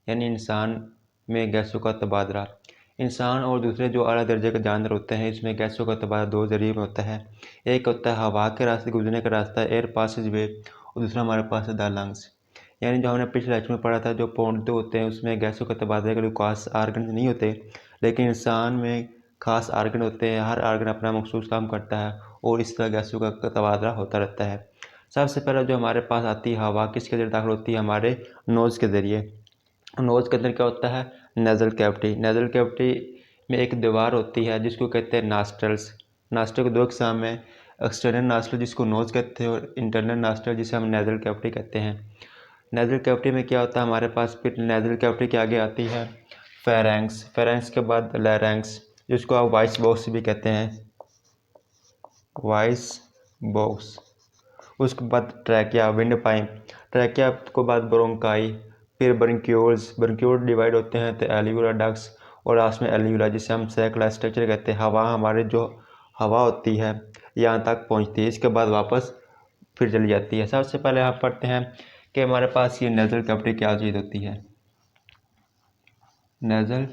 यानी इंसान में गैसों का तबादला। इंसान और दूसरे जो अला दर्जे के जानवर होते हैं, इसमें गैसों का तबादला दो जरिए में होता है। एक होता है हवा के रास्ते गुजरने का रास्ता, एयर पासिस वे, और दूसरा हमारे पास है द लंग्स। यानी जो हमने पिछले लेक्चर में पढ़ा था, जो पौधे होते हैं उसमें गैसों का तबादले के लिए खास आर्गन नहीं होते, लेकिन इंसान में खास आर्गन होते हैं। हर आर्गन अपना मखसूस काम करता है और इस तरह गैसों का तबादला होता रहता है। सबसे पहले जो हमारे पास आती है हवा, किसके जरिए दाखिल होती है? हमारे नोज़ के ज़रिए। नोज़ के अंदर क्या होता है? Nasal cavity. नेज़ल कैविटी में एक दीवार होती है जिसको कहते हैं नॉस्ट्रल्स। नॉस्ट्रल के दो इकसाम हैं, एक्सटर्नल नॉस्ट्रल जिसको नोज़ कहते हैं और इंटरनल नॉस्ट्रल जिसे हम नेज़ल कैविटी कहते हैं। नेज़ल कैविटी में क्या होता है हमारे पास? फिर नेज़ल कैविटी के आगे आती है फेरेंक्स। फेरेंक्स के बाद लैरेंक्स, जिसको आप वॉइस बॉक्स भी कहते हैं, वॉइस बॉक्स। उसके बाद ट्रैकिया, विंड पाइप। ट्रैकिया के बाद ब्रोंकाई, फिर ब्रंक्यूल्स। ब्रंक्यूल डिवाइड होते हैं तो एल्वियोला डक्ट्स और लास्ट में एल्वियोला, जिसे हम सैकला स्ट्रक्चर कहते हैं। हवा, हमारे जो हवा होती है यहाँ तक पहुँचती है, इसके बाद वापस फिर चली जाती है। सबसे पहले आप पढ़ते हैं कि हमारे पास ये नेज़ल कैविटी क्या चीज़ होती है। नेज़ल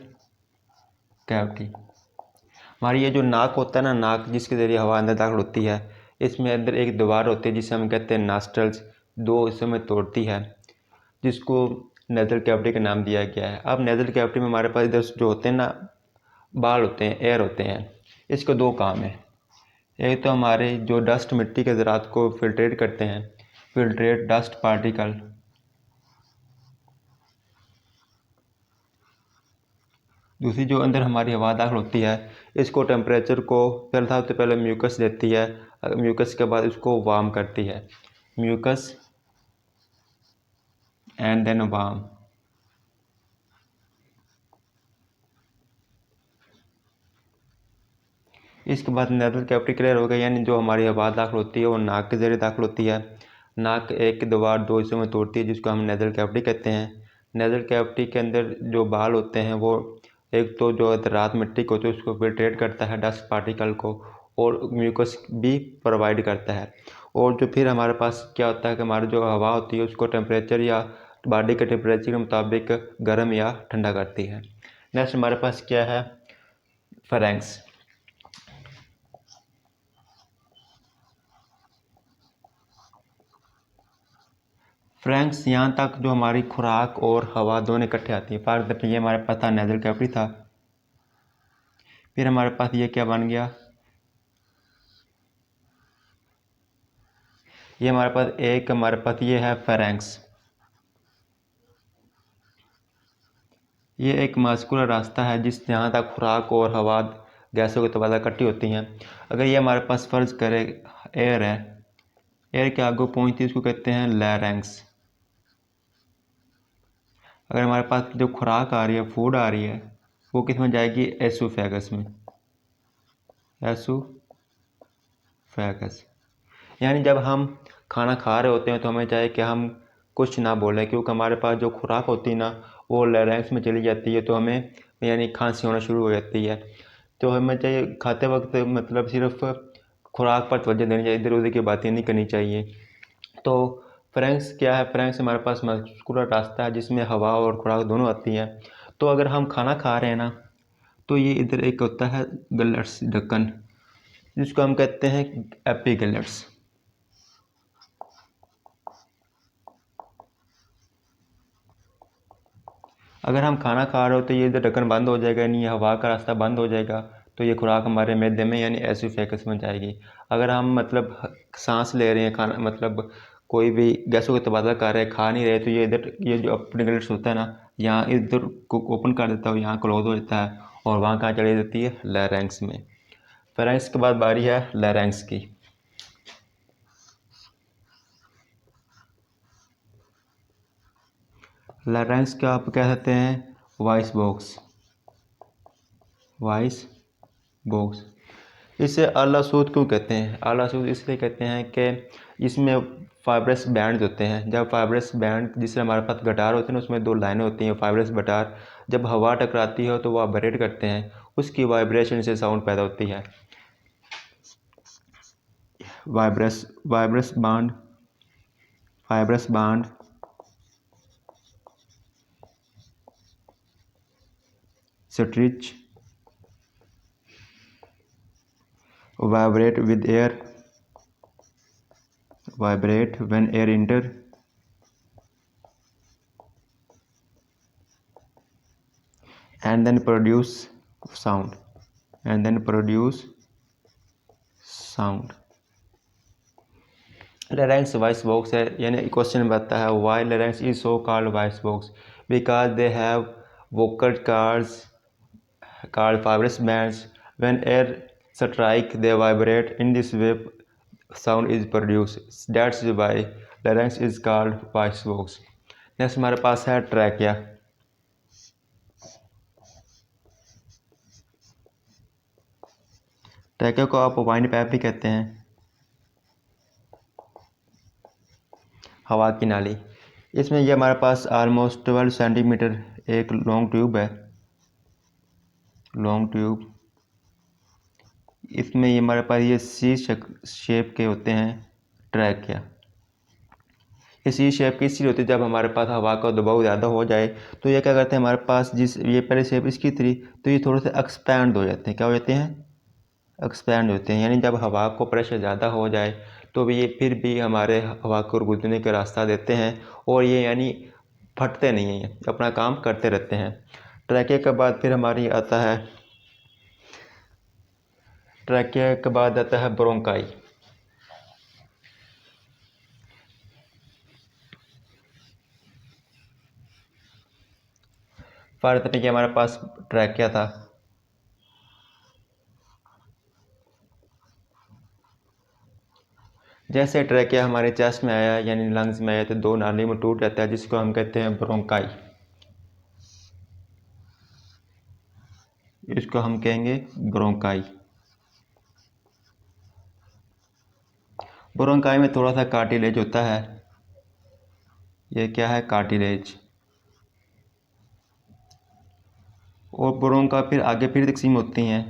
कैविटी हमारी ये जो नाक होता है ना, नाक जिसके ज़रिए हवा अंदर दाखिल होती है, इसमें अंदर एक दीवार होती है जिसे हम कहते हैं नॉस्ट्रल्स, दो हिस्सों में तोड़ती है, जिसको नेज़ल कैविटी का नाम दिया गया है। अब नेज़ल कैविटी में हमारे पास इधर जो होते हैं ना बाल होते हैं, एयर होते हैं। इसके दो काम हैं। एक तो हमारे जो डस्ट मिट्टी के ज़रात को फिल्ट्रेट करते हैं, फिल्ट्रेट डस्ट पार्टिकल। दूसरी जो अंदर हमारी हवा दाखिल होती है, इसको टेम्परेचर को पहले सबसे पहले म्यूकस देती है, म्यूकस के बाद इसको वार्म करती है। Mucus and then warm. इसके बाद नेज़ल कैविटी क्लियर हो गई, यानी जो हमारी हवा दाखिल होती है वो नाक के ज़रिए दाखिल होती है। नाक एक दीवार दो हिस्सों में तोड़ती है, जिसको हम नेज़ल कैविटी कहते हैं। नेज़ल कैविटी के अंदर जो बाल होते हैं वो एक तो जो रात मिट्टी को होती है उसको फिल्ट्रेट करता है, डस्ट पार्टिकल को, और म्यूकस भी प्रोवाइड करता है। और जो फिर हमारे पास क्या होता है कि हमारी जो हवा होती है उसको टेम्परेचर या बॉडी के टेम्परेचर के मुताबिक गर्म या ठंडा करती है। नेक्स्ट हमारे पास क्या है? फेरेंक्स। फ्रेंड्स, यहाँ तक जो हमारी खुराक और हवा दोनों इकट्ठे आती है। फॉर एग्जाम्पल ये हमारे पास था नेज़ल कैविटी था, फिर हमारे पास ये क्या बन गया? ये हमारे पास ये है फेरेंक्स। ये एक मास्कुलर रास्ता है जिस जहाँ तक खुराक और हवा गैसों के तबादला इकट्ठी होती हैं। अगर ये हमारे पास फ़र्ज़ करे एयर है, एयर के आगे पहुँचती है उसको कहते हैं लैरेंक्स। अगर हमारे पास जो खुराक आ रही है, फूड आ रही है, वो किस में जाएगी? एसोफेगस में। एसोफेगस। यानी जब हम खाना खा रहे होते हैं तो हमें चाहिए कि हम कुछ ना बोलें, क्योंकि हमारे पास जो खुराक होती है ना वो लैरिंक्स में चली जाती है, तो हमें यानी खांसी होना शुरू हो जाती है। तो हमें चाहिए खाते वक्त मतलब सिर्फ खुराक पर तवज्जो देनी चाहिए, इधर उधर की बातें नहीं करनी चाहिए। तो फ्रेंक्स क्या है? फ्रेंक्स हमारे पास मस्कुलर रास्ता है जिसमें हवा और खुराक दोनों आती हैं। तो अगर हम खाना खा रहे हैं ना, तो ये इधर एक होता है गलट्स, ढक्कन, जिसको हम कहते हैं एपिगलट्स। अगर हम खाना खा रहे हो तो ये इधर ढक्कन बंद हो जाएगा, यानी ये हवा का रास्ता बंद हो जाएगा, तो ये खुराक हमारे मैदे में यानी एसोफेगस में जाएगी। अगर हम मतलब सांस ले रहे हैं, खाना मतलब कोई भी गैसों का तबादला कर रहे हैं, खा नहीं रहे, तो ये इधर ये जो अपने गलट्स होता है ना, यहाँ इधर को ओपन कर देता है, यहाँ क्लोज हो जाता है और वहाँ कहाँ चली जाती है? लैरिंक्स में। फेरेंक्स के बाद बारी है लैरिंक्स की। लैरिंक्स का आप कह सकते हैं वॉइस बॉक्स। Voice box. इसे आलासूद क्यों कहते हैं? आलासूद इसलिए कहते हैं कि इसमें फाइब्रस बैंड होते हैं। जब फाइब्रस बैंड, जिससे हमारे पास गिटार होते हैं ना, उसमें दो लाइनें होती हैं, फाइब्रस गिटार, जब हवा टकराती है तो वह वाइब्रेट करते हैं, उसकी वाइब्रेशन से साउंड पैदा होती है। Vibrates vibrates band fibrous band stretch, vibrate with air, vibrate when air enter, and then produce sound, and then produce sound. Larynx voice box है, यानी क्वेश्चन बताता है why larynx is so called voice box, because they have vocal cords called fibrous bands. When air strike they vibrate. In this way sound is produced. That's why larynx is called voice box. Next हमारे पास है trachea. Trachea को आप wind pipe भी कहते हैं, हवा की नाली। इसमें ये हमारे पास ऑलमोस्ट 12 सेंटीमीटर एक लॉन्ग ट्यूब है, लॉन्ग ट्यूब। इसमें ये हमारे पास ये सी शेप के होते हैं ट्रैकिया। ये सी शेप की इसलिए होती है, जब हमारे पास हवा का दबाव ज़्यादा हो जाए तो ये क्या करते हैं, हमारे पास जिस ये पहले शेप इसकी थी तो ये थोड़े से एक्सपैंड हो जाते हैं। क्या हो जाते हैं? एक्सपैंड होते हैं। यानी जब हवा को प्रेशर ज़्यादा हो जाए तो भी ये फिर भी हमारे हवा को गुजरने का रास्ता देते हैं और ये यानी फटते नहीं हैं, अपना काम करते रहते हैं। ट्रैकिया के बाद फिर हमारी आता है, ट्रैकिया के बाद आता है ब्रोंकाई। भारत में हमारे पास ट्रैकिया था। जैसे ट्रैकिया हमारे चेस्ट में आया यानी लंग्स में आया तो दो नाली में टूट जाता है, जिसको हम कहते हैं ब्रोंकाई। इसको हम कहेंगे ब्रोंकाई। ब्रोंकाई में थोड़ा सा कार्टिलेज होता है। ये क्या है? कार्टिलेज। और ब्रोंका फिर आगे फिर तकसीम होती हैं,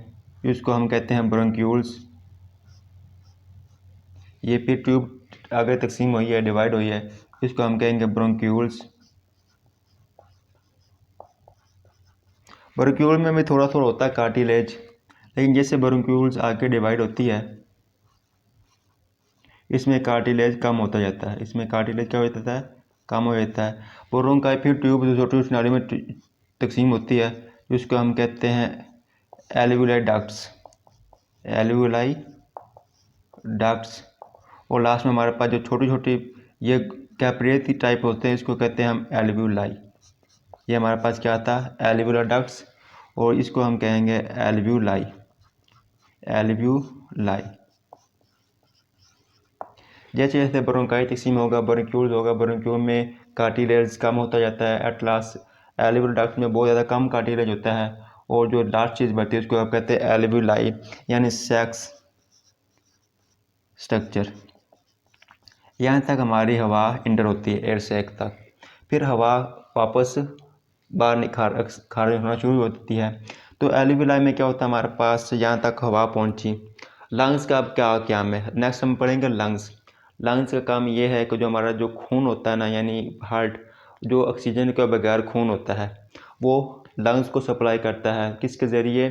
इसको हम कहते हैं ब्रोंक्यूल्स। ये फिर ट्यूब आगे तकसीम हुई है, डिवाइड हुई है, इसको हम कहेंगे ब्रोंक्यूल्स। ब्रोंक्यूल में भी थोड़ा थोड़ा होता है कार्टिलेज, लेकिन जैसे ब्रोंक्यूल्स आगे डिवाइड होती है इसमें कार्टिलेज कम होता जाता है। इसमें कार्टिलेज क्या हो जाता है? कम हो जाता है। ब्रोंकाई फिर ट्यूब जो छोटी छोटी नाली में तकसीम होती है, जिसको हम कहते हैं एल्वियोलाई डक्ट्स, एल्वियोलाई डक्ट्स। और लास्ट में हमारे पास जो छोटी छोटी ये कैपिलरी की टाइप होते हैं, इसको कहते हैं हम एल्वियोलाई। ये हमारे पास क्या था? एल्वियोलाई डक्ट्स, और इसको हम कहेंगे एल्वियोलाई, एल्वियोलाई। जैसे जैसे ब्रोंकाई तकसीम होगा, ब्रोंक्यूल्स होगा, ब्रोंक्यूल में कार्टिलेज कम होता जाता है। एट लास्ट एल्वियोलाई डक्ट में बहुत ज़्यादा कम कार्टिलेज होता है, और जो लास्ट चीज़ बचती है उसको आप कहते हैं एल्वियोलाई, यानी सैक्स स्ट्रक्चर। यहाँ तक हमारी हवा इंटर होती है एयर सैक तक। फिर हवा वापस बाहर खारिज होना शुरू होती है। तो एल्वियोलाई में क्या होता है, हमारे पास यहाँ तक हवा पहुँची। लंग्स का अब क्या काम है? नेक्स्ट हम पढ़ेंगे लंग्स। लंग्स का काम ये है कि जो हमारा जो खून होता है ना, यानी हार्ट, जो ऑक्सीजन के बगैर खून होता है वो लंग्स को सप्लाई करता है। किसके ज़रिए?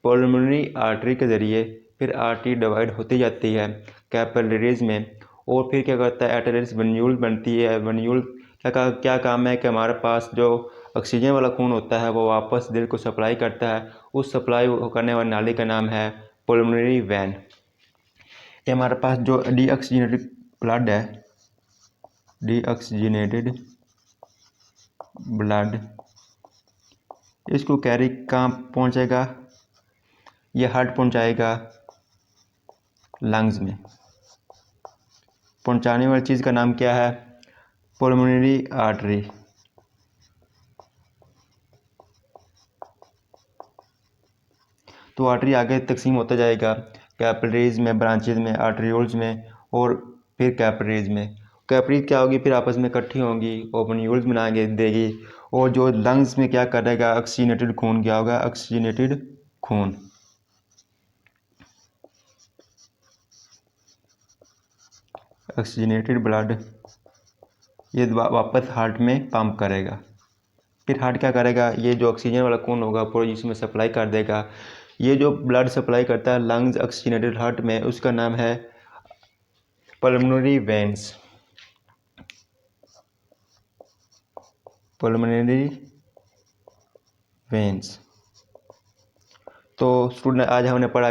पल्मोनरी आर्टरी के ज़रिए। फिर आर्टरी डिवाइड होती जाती है कैपिलरीज में, और फिर क्या करता है, एटलस वन्यूल बनती है। वन्यूल क्या काम है कि हमारे पास जो ऑक्सीजन वाला खून होता है वो वापस दिल को सप्लाई करता है। उस सप्लाई करने वाली नाली का नाम है पल्मोनरी वैन। ये हमारे पास जो डीऑक्सीजनेटेड ब्लड है, डीऑक्सीजनेटेड ब्लड, इसको कैरी कहाँ पहुँचेगा? ये हार्ट पहुँचाएगा लंग्स में। पहुँचाने वाली चीज़ का नाम क्या है? Pulmonary artery. तो आर्टरी आगे तकसीम होता जाएगा कैपिलरीज में, ब्रांचेज में, आर्टरियोल्स में, और फिर कैपिलरीज में। कैपिलरीज क्या होगी? फिर आपस में इकट्ठी होंगी, ओपन्यूल्स बनाएंगे देगी, और जो लंग्स में क्या करेगा? ऑक्सीजनेटेड खून क्या होगा? ऑक्सीजनेटेड खून। ऑक्सीजनेटेड ब्लड ये वापस हार्ट में पंप करेगा। फिर हार्ट क्या करेगा, ये जो ऑक्सीजन वाला खून होगा पूरे जिसमें सप्लाई कर देगा। ये जो ब्लड सप्लाई करता है लंग्स ऑक्सीजनेटेड हार्ट में, उसका नाम है पल्मोनरी वेन्स। Pulmonary veins. तो स्टूडेंट आज हमने पढ़ा